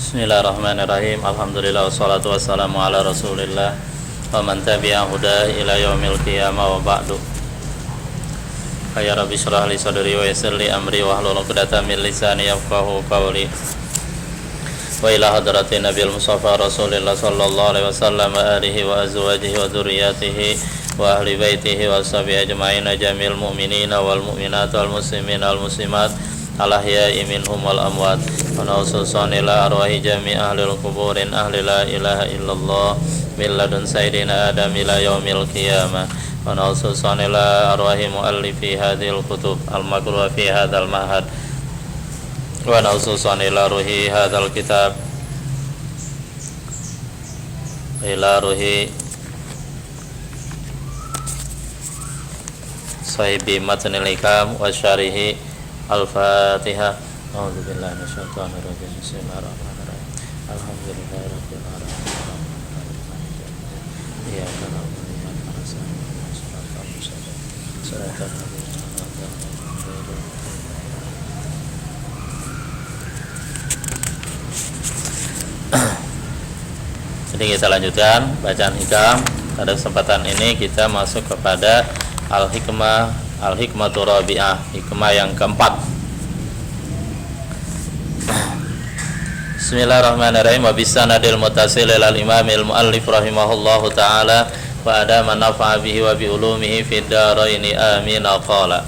Bismillahirrahmanirrahim. Alhamdulillah wassalatu wassalamu ala Rasulillah wa man tabi'a huda ila yaumil qiyamah wa ba'du. Ya Rabbi shrah li sadri wa yassir li amri wa hlul 'uqdatam min lisani yafqahu qawli. Wa ila hadratin Nabil Mustafa Rasulillah sallallahu alaihi wasallam wa alihi wa azwajihi wa dzurriyyatihi wa ahli baitihi wa sahbihi ajma'in jamil mu'minina wal mu'minat wal muslimina wal muslimat al-ahya'i minhum wal amwat wa naususan ila arwahi jami' ahlil quburin ahli la ilaha illallah min ladun sayyidina adam ila yaumil qiyamah wa naususan ila arwahi muallifi hadhil kutub al-maqru'a fi hadzal ma'had wa naususan ila ruhi hadzal kitab ila ruhi sahibi matnil hikam wa syarihi al-Fatihah. A'udzu billahi minasyaitonir rajim. Bismillahirrahmanirrahim. Alhamdulillahirabbil alamin. Iyyaka na'budu wa iyyaka nasta'in. Shiratal mustaqim. Shiratal ladzina an'amta 'alaihim. Jadi kita lanjutkan bacaan hikam. Pada kesempatan ini kita masuk kepada Al-Hikmatu Rabi'ah, hikmah yang keempat. Bismillahirrahmanirrahim. Wa bisanadil muttasil ilal imamil muallif rahimahullahu ta'ala wa adama nafa'a bihi wa bi ulumihi fid dharaini amin. Qala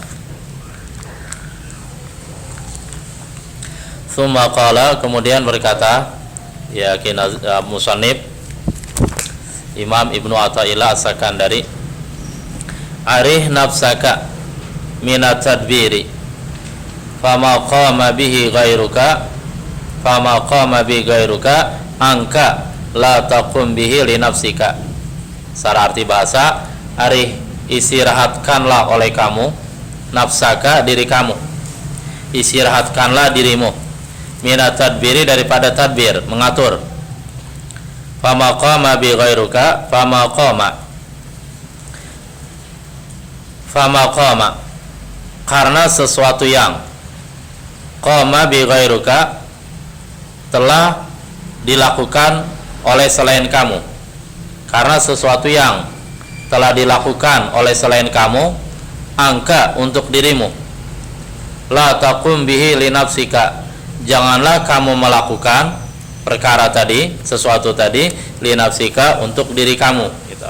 Tsumma qala, kemudian berkata yakin musannif Imam Ibnu Athaillah As-Sakandari, arih nafsaka minat tadbiri fama qama bihi ghairuka angka la taqum bihi li nafsika. Secara arti bahasa, arih istirahatkanlah oleh kamu nafsaka, diri kamu, istirahatkanlah dirimu, minat tadbiri, daripada tadbir, mengatur. Fama qama bi ghairuka fama qama, karena sesuatu yang qama bi ghairuka, telah dilakukan oleh selain kamu, karena sesuatu yang telah dilakukan oleh selain kamu, angka untuk dirimu, la taqum bihi li nafsika, janganlah kamu melakukan perkara tadi, sesuatu tadi, li nafsika, untuk diri kamu gitu.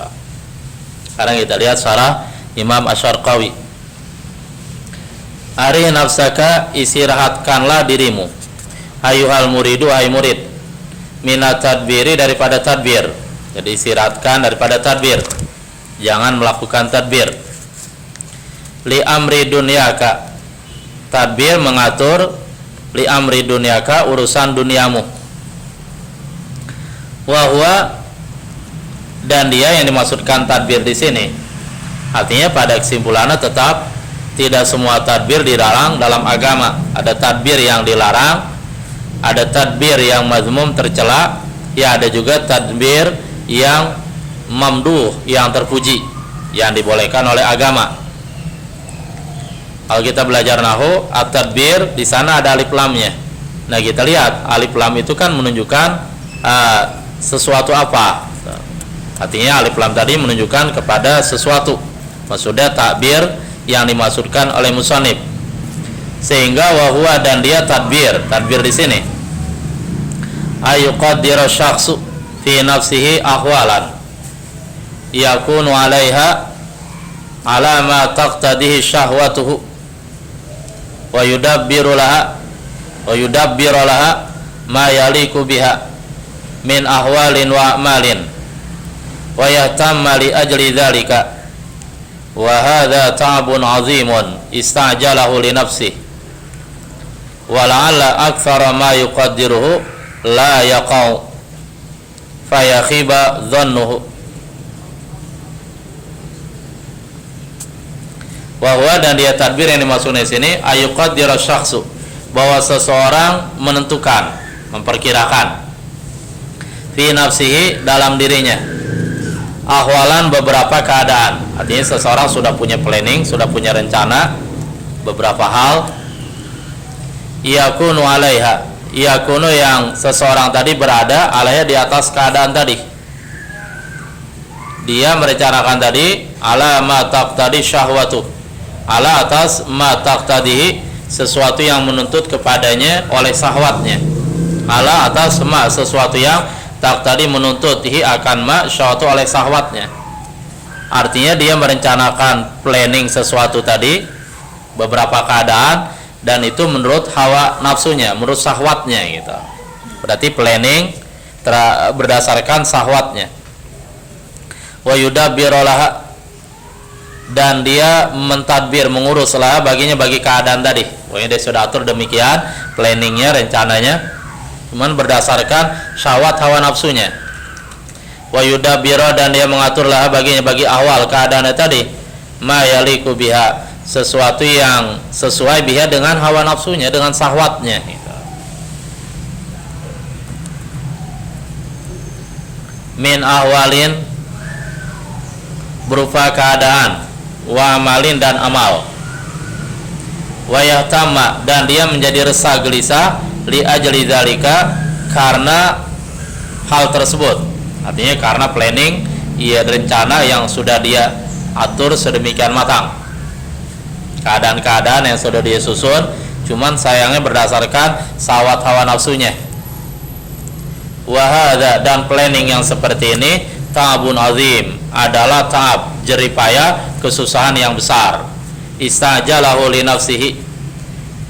Sekarang kita lihat syarah Imam Asy-Syarqawi. Arih nafsaka, istirahatkanlah dirimu, ayuhal muridu, ay murid, minat tadbiri, daripada tadbir. Jadi istirahatkan daripada tadbir, jangan melakukan tadbir. Li amri dunyaka, tadbir mengatur, li amri dunyaka, urusan duniamu. Wa huwa, dan dia yang dimaksudkan tadbir di sini, artinya pada kesimpulannya tetap tidak semua tadbir dilarang dalam agama. Ada tadbir yang dilarang, ada tadbir yang mazmum, tercela, ya ada juga tadbir yang mamduh, yang terpuji, yang dibolehkan oleh agama. Kalau kita belajar nahwu, at-tadbir di sana ada alif lamnya. Nah, kita lihat alif lam itu kan menunjukkan sesuatu apa. Artinya alif lam tadi menunjukkan kepada sesuatu. Maksudnya takbir yang dimaksudkan oleh musannif. Sehingga wahwa, dan dia tadbir di sini, ayuqaddiru syakhsu fi nafsihi ahwalan yakunu 'alaiha ala ma taqtadihi syahwatuhu wa yudabbiru laha ma yaliku biha min ahwalin wa a'malin wa yahtamma li ajli dzalika wa hadza ta'bun 'azimun istajalahu li nafsihi wa la'alla aktsara ma yuqaddiruhu la yaqau fayakhiba dhannuhu. Wa huwa, dan dia tadbir yang dimaksudnya di sini, ayuqaddiru syakhsu, bahwa seseorang menentukan, memperkirakan, fi nafsihi, dalam dirinya, ahwalan, beberapa keadaan. Artinya seseorang sudah punya planning, sudah punya rencana beberapa hal, yakunu 'alaiha, yakunu yang seseorang tadi berada alaiha di atas keadaan tadi. Dia merencanakan tadi ala ma taqtadi syahwatu, ala atas ma taqtadihi, sesuatu yang menuntut kepadanya oleh syahwatnya, ala atas ma sesuatu yang taqtadi menuntutihi akan ma syahwatu oleh syahwatnya. Artinya dia merencanakan planning sesuatu tadi, beberapa keadaan, dan itu menurut hawa nafsunya, menurut syahwatnya gitu. Berarti planning berdasarkan syahwatnya. Wa yudabbirulaha, dan dia mentadbir, mengurus lah baginya bagi keadaan tadi. Pokoknya dia sudah atur demikian planningnya, rencananya, cuman berdasarkan syahwat hawa nafsunya. Wa yudabbira, dan dia mengatur lah baginya bagi ahwal keadaannya tadi, ma yaliku biha, sesuatu yang sesuai biha dengan hawa nafsunya, dengan syahwatnya gitu. Min ahwalin, berupa keadaan, wa amalin, dan amal, wa yahtama, dan dia menjadi resah gelisah li ajli dzalika, karena hal tersebut. Artinya karena planning, ia rencana yang sudah dia atur sedemikian matang, keadaan-keadaan yang sudah dia susun, cuman sayangnya berdasarkan syahwat hawa nafsunya. Wa hadza, dan planning yang seperti ini ta'abun azim, adalah ta'ab, jeripaya, kesusahan yang besar. Istajalahu li nafsihi,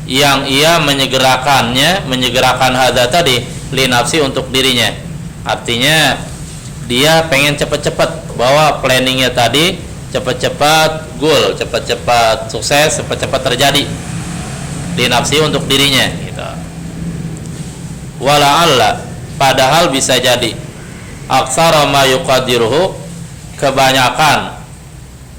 yang ia menyegerakan hadza tadi li nafsi, untuk dirinya. Artinya dia pengen cepat-cepat bahwa planningnya tadi cepat-cepat goal, cepat-cepat sukses, cepat-cepat terjadi li nafsi, untuk dirinya gitu. Wala'alla, padahal bisa jadi aksara ma yuqadiruhu, kebanyakan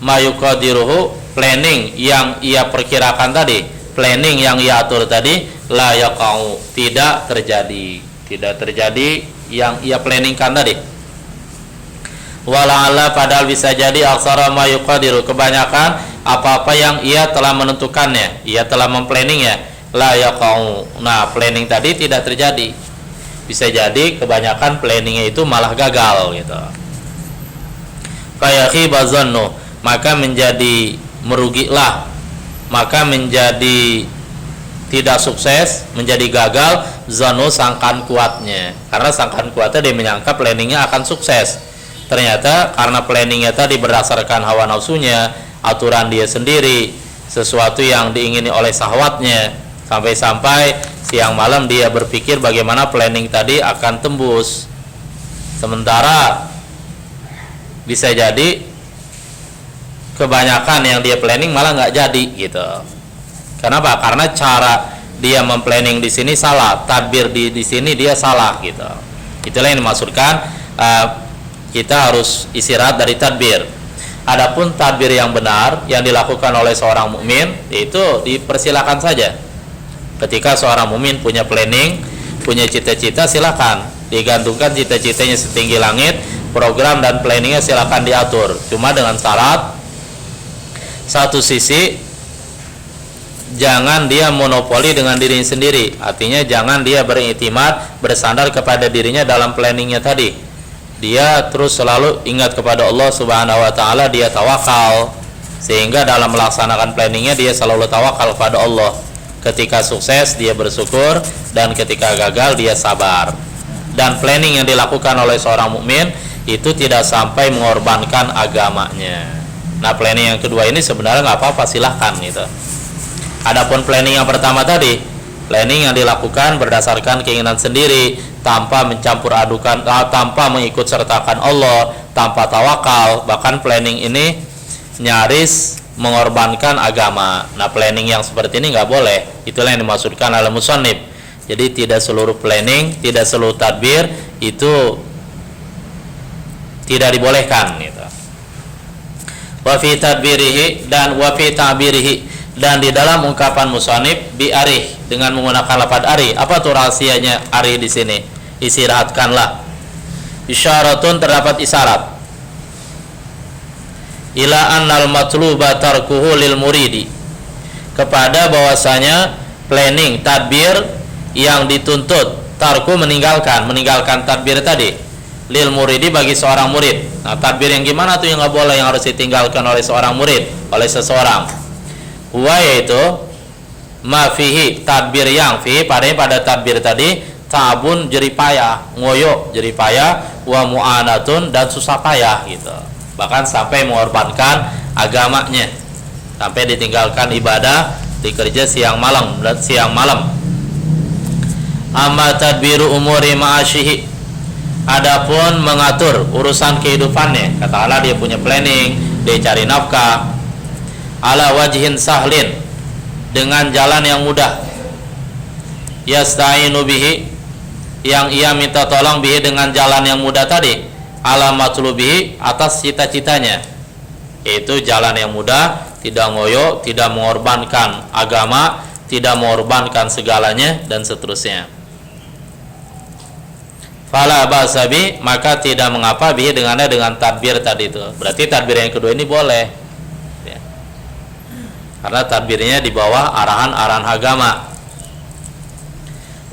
ma yuqadiruhu, planning yang ia perkirakan tadi, planning yang ia atur tadi, la yaqau, tidak terjadi yang ia planningkan tadi. Wala'alla, padahal bisa jadi aksara ma yuqadiru, kebanyakan apa-apa yang ia telah menentukannya, ia telah memplanningnya, la yaqau, nah planning tadi tidak terjadi. Bisa jadi kebanyakan planningnya itu malah gagal gitu. Kayak khibazannu, maka menjadi merugilah, maka menjadi tidak sukses, menjadi gagal zanu, sangkaan kuatnya. Karena sangkaan kuatnya dia menyangka planningnya akan sukses. Ternyata karena planningnya tadi berdasarkan hawa nafsunya, aturan dia sendiri, sesuatu yang diingini oleh syahwatnya, sampai-sampai siang malam dia berpikir bagaimana planning tadi akan tembus. Sementara bisa jadi kebanyakan yang dia planning malah nggak jadi gitu. Kenapa? Karena cara dia memplanning di sini salah, tadbir di sini dia salah gitu. Itulah yang dimaksudkan kita harus istirahat dari tadbir. Adapun tadbir yang benar yang dilakukan oleh seorang mukmin, itu dipersilakan saja. Ketika seorang mukmin punya planning, punya cita-cita, silakan digantungkan cita-citanya setinggi langit, program dan planningnya silakan diatur. Cuma dengan syarat, satu sisi jangan dia monopoli dengan dirinya sendiri. Artinya jangan dia beriktimad, bersandar kepada dirinya dalam planningnya tadi. Dia terus selalu ingat kepada Allah Subhanahu wa taala, dia tawakal, sehingga dalam melaksanakan planningnya dia selalu tawakal kepada Allah. Ketika sukses dia bersyukur, dan ketika gagal dia sabar. Dan planning yang dilakukan oleh seorang mukmin itu tidak sampai mengorbankan agamanya. Nah, planning yang kedua ini sebenarnya nggak apa-apa, silahkan gitu. Adapun planning yang pertama tadi, planning yang dilakukan berdasarkan keinginan sendiri, tanpa mencampur adukan, tanpa mengikut sertakan Allah, tanpa tawakal, bahkan planning ini nyaris mengorbankan agama. Nah, planning yang seperti ini nggak boleh. Itulah yang dimaksudkan oleh musannif. Jadi tidak seluruh planning, tidak seluruh tadbir itu tidak dibolehkan gitu. Wa fi tadbirihi, dan wa fi ta'birihi, dan di dalam ungkapan musannif bi arih, dengan menggunakan lafaz arih. Apa tuh rahasianya arih di sini? Istirahatkanlah. Isyaratun, terdapat isyarat. Ila annal matluba tarkuhu lil muridi, kepada bahwasanya planning tadbir yang dituntut tarku meninggalkan tadbir tadi lil muridi bagi seorang murid. Nah, tadbir yang gimana tuh yang nggak boleh, yang harus ditinggalkan oleh seorang murid, oleh seseorang? Huwa yaitu ma fihi, tadbir yang fihi pada tadbir tadi ta'abun jeripayah, ngoyo jeripayah, wa mu'anatun dan susah payah gitu. Bahkan sampai mengorbankan agamanya, sampai ditinggalkan ibadah, dikerja siang malam. Amma tadbiru umuri ma'asyihi, adapun mengatur urusan kehidupannya, katakanlah dia punya planning, dia cari nafkah, ala wajhin sahlin, dengan jalan yang mudah, yasta'inu bihi, yang ia minta tolong bihi dengan jalan yang mudah tadi, ala matlubihi, atas cita-citanya, yaitu jalan yang mudah, tidak ngoyo, tidak mengorbankan agama, tidak mengorbankan segalanya dan seterusnya. Fala ba'sabi, maka tidak mengapa bihi dengannya, dengan tadbir tadi itu. Berarti tadbir yang kedua ini boleh ya. Karena tadbirnya di bawah arahan-arahan agama.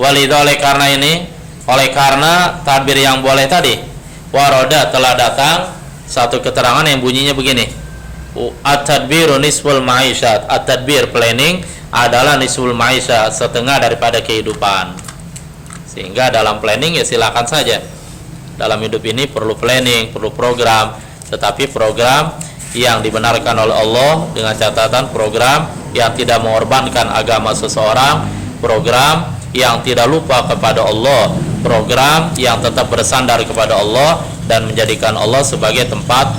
Walidha, oleh karena tadbir yang boleh tadi, waroda, telah datang satu keterangan yang bunyinya begini, at-tadbiru nisful ma'isyat, at-tadbir planning adalah nisful ma'isyat, setengah daripada kehidupan. Sehingga dalam planning ya silakan saja. Dalam hidup ini perlu planning, perlu program, tetapi program yang dibenarkan oleh Allah, dengan catatan program yang tidak mengorbankan agama seseorang, program yang tidak lupa kepada Allah, program yang tetap bersandar kepada Allah dan menjadikan Allah sebagai tempat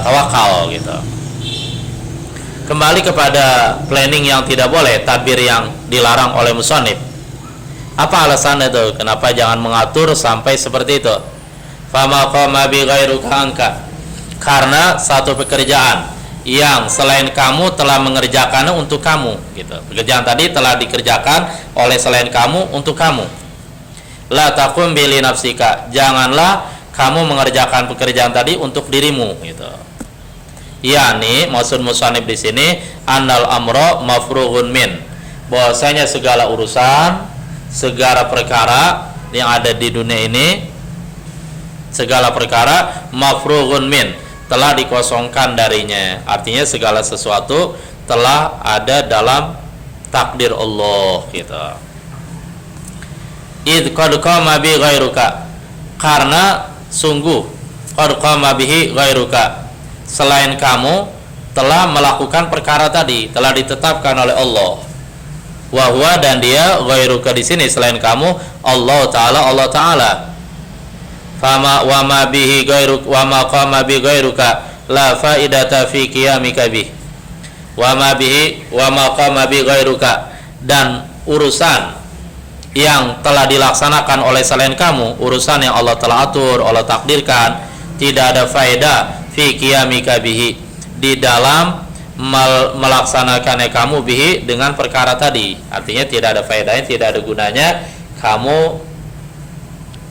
tawakal gitu. Kembali kepada planning yang tidak boleh, tadbir yang dilarang oleh musannif. Apa alasannya itu? Kenapa jangan mengatur sampai seperti itu? Fama qama bi ghairuka anka, karena satu pekerjaan yang selain kamu telah mengerjakannya untuk kamu gitu. Pekerjaan tadi telah dikerjakan oleh selain kamu untuk kamu. La taqum bi li nafsika, janganlah kamu mengerjakan pekerjaan tadi untuk dirimu gitu. Yani maksud musannif di sini annal amra mafrughun min, bahwasanya segala urusan, segala perkara yang ada di dunia ini, segala perkara mafrughun min, telah dikosongkan darinya. Artinya segala sesuatu telah ada dalam takdir Allah gitu. Id qad qama bi ghairuka, karena sungguh qad qama bihi ghairuka, selain kamu telah melakukan perkara tadi, telah ditetapkan oleh Allah. Wa huwa, dan dia ghairuka di sini selain kamu, Allah Ta'ala. Fama wa ma bihi ghairuka wa ma qama bi ghairuka la faidata fi qiyamika bih. Wa ma bihi wa ma qama bi ghairuka, dan urusan yang telah dilaksanakan oleh selain kamu, urusan yang Allah telah atur, Allah takdirkan, tidak ada faedah fi qiyamika bihi, di dalam melaksanakannya kamu bihi, dengan perkara tadi. Artinya tidak ada faedahnya, tidak ada gunanya kamu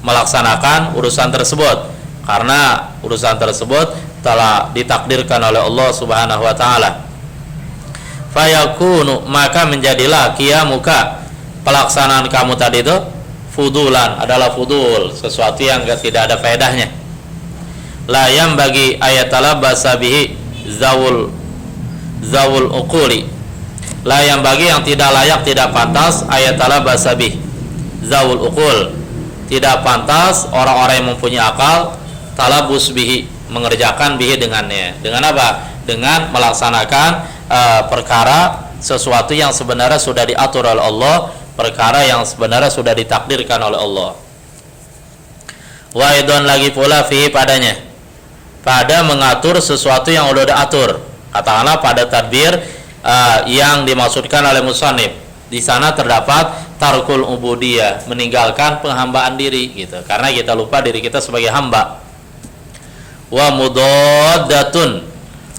melaksanakan urusan tersebut, karena urusan tersebut telah ditakdirkan oleh Allah Subhanahu wa taala. Fayakunu, maka menjadilah qiyamuka, pelaksanaan kamu tadi itu, fudulan, adalah fudul, sesuatu yang tidak ada faedahnya. La yang bagi ayatala basabihi zawul uquli, la yang bagi, yang tidak layak, tidak pantas, ayatala basabih zawul uqul, tidak pantas orang-orang yang mempunyai akal, talabus bihi, mengerjakan bihi dengannya. Dengan apa? Dengan melaksanakan perkara, sesuatu yang sebenarnya sudah diatur oleh Allah, perkara yang sebenarnya sudah ditakdirkan oleh Allah. Wa idon, lagi pula fihi padanya, pada mengatur sesuatu yang sudah diatur. Katakanlah pada tadbir yang dimaksudkan oleh musannif, di sana terdapat tarkul ubudiyah, meninggalkan penghambaan diri gitu, karena kita lupa diri kita sebagai hamba. Wa mudaddatun,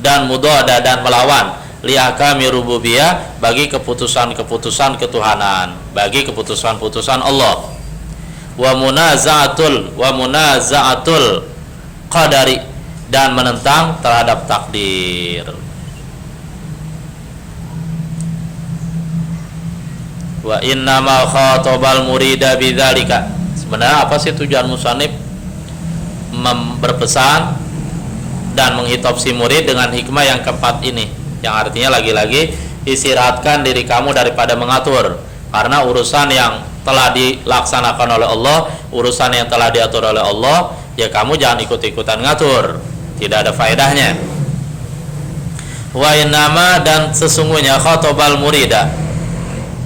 dan mudaddah, dan melawan, li ahkami rububiyah, bagi keputusan-keputusan ketuhanan, bagi keputusan-keputusan Allah. Wa munaza'atul qadari, dan menentang terhadap takdir. Wa innamal khatabal murida bidzalika. Sebenarnya apa sih tujuan musannif berpesan dan menghitop si murid dengan hikmah yang keempat ini, yang artinya lagi-lagi istirahatkan diri kamu daripada mengatur, karena urusan yang telah dilaksanakan oleh Allah, urusan yang telah diatur oleh Allah, ya kamu jangan ikut-ikutan ngatur, tidak ada faedahnya. Wa innama, dan sesungguhnya khatabal murida,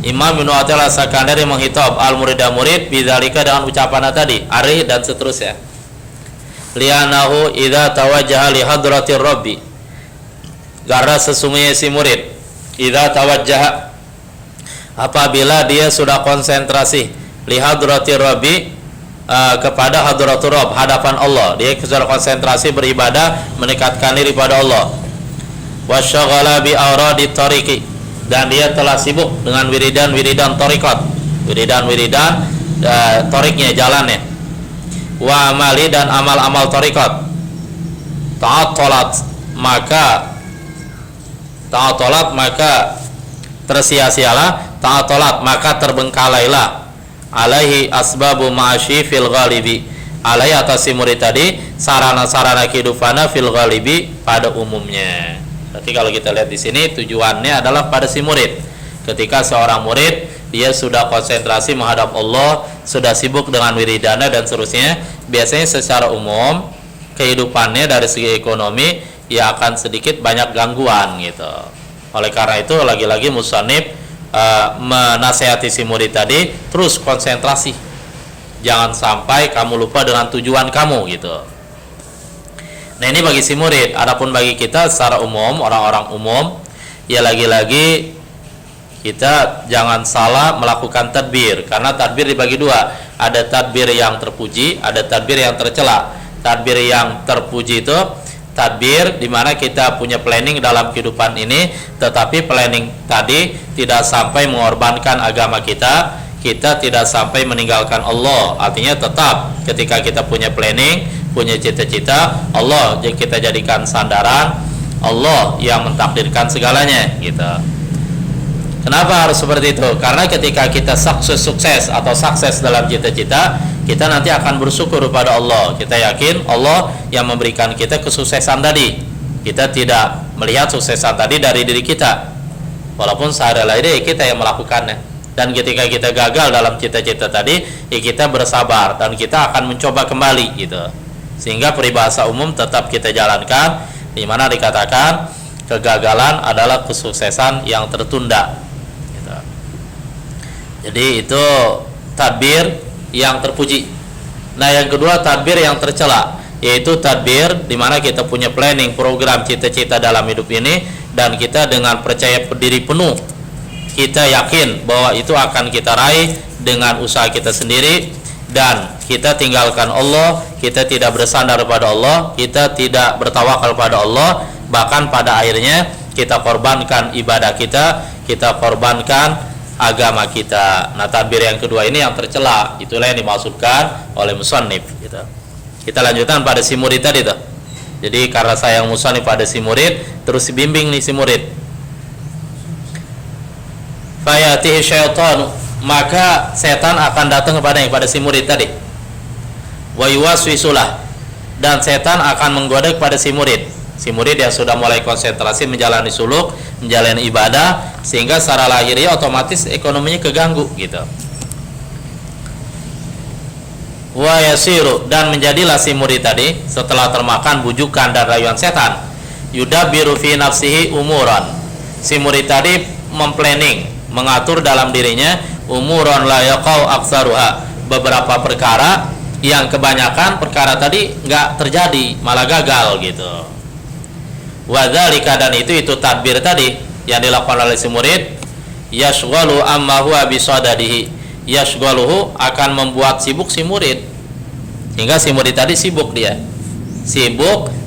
Imam Ibnu Athaillah Sakandari menghitab al-murida murid bidzalika dengan ucapan tadi, ari dan seterusnya. Lianahu idza tawajjaha li hadratir rabbi, karena sesungguhnya si murid idza tawajjaha, apabila dia sudah konsentrasi li hadratir rabbi, kepada hadratur rabb, hadapan Allah, dia sudah konsentrasi beribadah mendekatkan diri pada Allah. Wasyaghala bi awradi tariqi, dan dia telah sibuk dengan wiridan-wiridan tariqat, wiridan-wiridan tariknya, jalannya. Wa amali, dan amal-amal tariqat. Ta'atolat maka tersia-sialah, ta'atolat maka terbengkalailah, alaihi asbabu ma'ashi fil ghalibi, alaihi atas si murid tadi sarana-sarana kehidupannya fil ghalibi, pada umumnya. Berarti kalau kita lihat di sini tujuannya adalah pada si murid. Ketika seorang murid dia sudah konsentrasi menghadap Allah, sudah sibuk dengan wiridana dan seterusnya, biasanya secara umum kehidupannya dari segi ekonomi ya akan sedikit banyak gangguan gitu. Oleh karena itu lagi-lagi musannif menasihati si murid tadi terus konsentrasi, jangan sampai kamu lupa dengan tujuan kamu gitu. Nah ini bagi si murid. Adapun bagi kita secara umum, orang-orang umum, ya lagi-lagi kita jangan salah melakukan tadbir, karena tadbir dibagi dua, ada tadbir yang terpuji, ada tadbir yang tercela. Tadbir yang terpuji itu tadbir di mana kita punya planning dalam kehidupan ini, tetapi planning tadi tidak sampai mengorbankan agama kita, kita tidak sampai meninggalkan Allah. Artinya tetap ketika kita punya planning, punya cita-cita, Allah kita jadikan sandaran, Allah yang mentakdirkan segalanya gitu. Kenapa harus seperti itu? Karena ketika kita sukses atau sukses dalam cita-cita, kita nanti akan bersyukur kepada Allah. Kita yakin Allah yang memberikan kita kesuksesan tadi. Kita tidak melihat suksesan tadi dari diri kita, walaupun sehari-hari kita yang melakukannya. Dan ketika kita gagal dalam cita-cita tadi, ya kita bersabar dan kita akan mencoba kembali gitu. Sehingga peribahasa umum tetap kita jalankan, di mana dikatakan kegagalan adalah kesuksesan yang tertunda gitu. Jadi itu tadbir yang terpuji. Nah yang kedua tadbir yang tercela, yaitu tadbir di mana kita punya planning program cita-cita dalam hidup ini, dan kita dengan percaya diri penuh kita yakin bahwa itu akan kita raih dengan usaha kita sendiri, dan kita tinggalkan Allah, kita tidak bersandar pada Allah, kita tidak bertawakal pada Allah, bahkan pada akhirnya kita korbankan ibadah kita korbankan agama kita. Nah tadbir yang kedua ini yang tercela, itulah yang dimaksudkan oleh musannif gitu. Kita lanjutkan pada si murid tadi tuh. Jadi karena sayang musannif pada si murid, terus dibimbing nih si murid. Fayatihi syaitanu, maka setan akan datang kepada si murid tadi. Wa yuwaswisulah, dan setan akan menggoda kepada si murid. Si murid yang sudah mulai konsentrasi menjalani suluk, menjalani ibadah, sehingga secara lahiriah otomatis ekonominya keganggu gitu. Wa yasiru, dan menjadilah si murid tadi setelah termakan bujukan dan rayuan setan, yudabiru fi nafsihi umuran. Si murid tadi memplanning, mengatur dalam dirinya umuran la yaqau aktsaruha, beberapa perkara yang kebanyakan perkara tadi nggak terjadi, malah gagal gitu. Wadzalika, dan itu tadbir tadi yang dilakukan oleh si murid, yashghalu amma huwa bisadadihi, yashghaluhu akan membuat sibuk si murid, hingga si murid tadi sibuk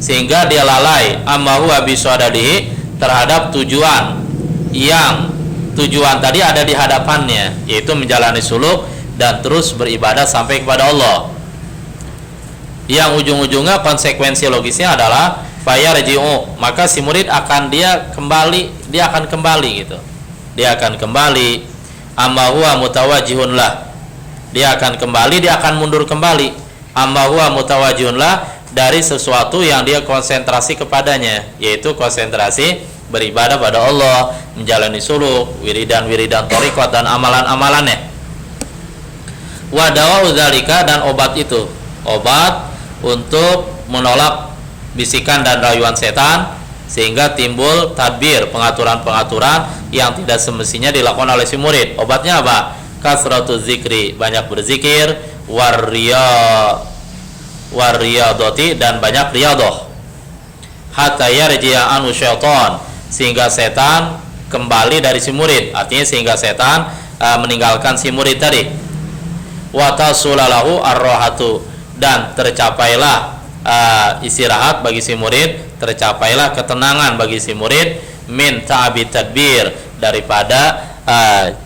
sehingga dia lalai amma huwa bisadadihi, terhadap tujuan tadi ada di hadapannya, yaitu menjalani suluk dan terus beribadah sampai kepada Allah, yang ujung-ujungnya konsekuensi logisnya adalah fayarji'u, maka si murid akan kembali gitu. Dia akan kembali amma huwa mutawajjihun lah, dia akan kembali, dia akan mundur kembali, amma huwa mutawajjihun lah, dari sesuatu yang dia konsentrasi kepadanya, yaitu konsentrasi beribadah pada Allah, menjalani suluk, wiridan-wiridan thariqat dan amalan-amalannya. Wa dawa'u dzalika, dan obat itu, obat untuk menolak bisikan dan rayuan setan, sehingga timbul tadbir, pengaturan-pengaturan yang tidak semestinya dilakukan oleh si murid. Obatnya apa? Kasratu zikri, banyak berzikir, wariyadoti, dan banyak riyadah. Hatta yarji'a anu syaitan, sehingga setan kembali dari si murid, artinya sehingga setan meninggalkan si murid tadi. Wa tasulalahu ar-rahatu, dan tercapailah istirahat bagi si murid, tercapailah ketenangan bagi si murid, min ta'abi tadbir, daripada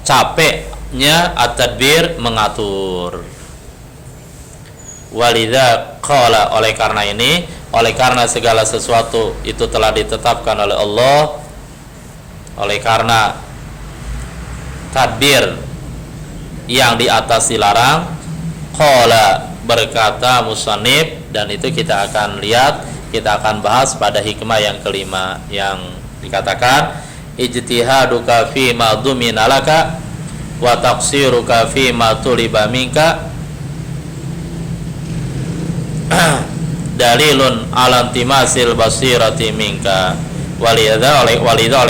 capeknya at-tadbir, mengatur. Walidha qala, oleh karena ini, oleh karena segala sesuatu itu telah ditetapkan oleh Allah, oleh karena tadbir yang di atas dilarang, qala, berkata musannif, dan itu kita akan lihat, kita akan bahas pada hikmah yang kelima, yang dikatakan ijtihaduka fi ma dumina laka wa taqsiruka fi ma tuliba minka dalilun ala intimasil basirati minka. Walidha, oleh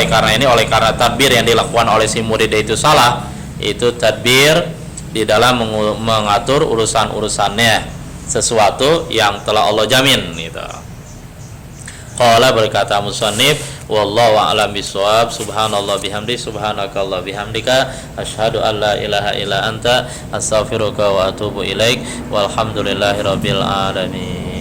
karena ini, oleh karena tadbir yang dilakukan oleh si murid itu salah, itu tadbir di dalam mengatur urusan-urusannya, sesuatu yang telah Allah jamin gitu. Qala, berkata musannif, wallahu a'lam bishawab, subhanallah bihamdi, subhanakallah bihamdika, asyhadu an la ilaha illa anta, astaghfiruka wa atubu ilaik, walhamdulillahirabbil alamin.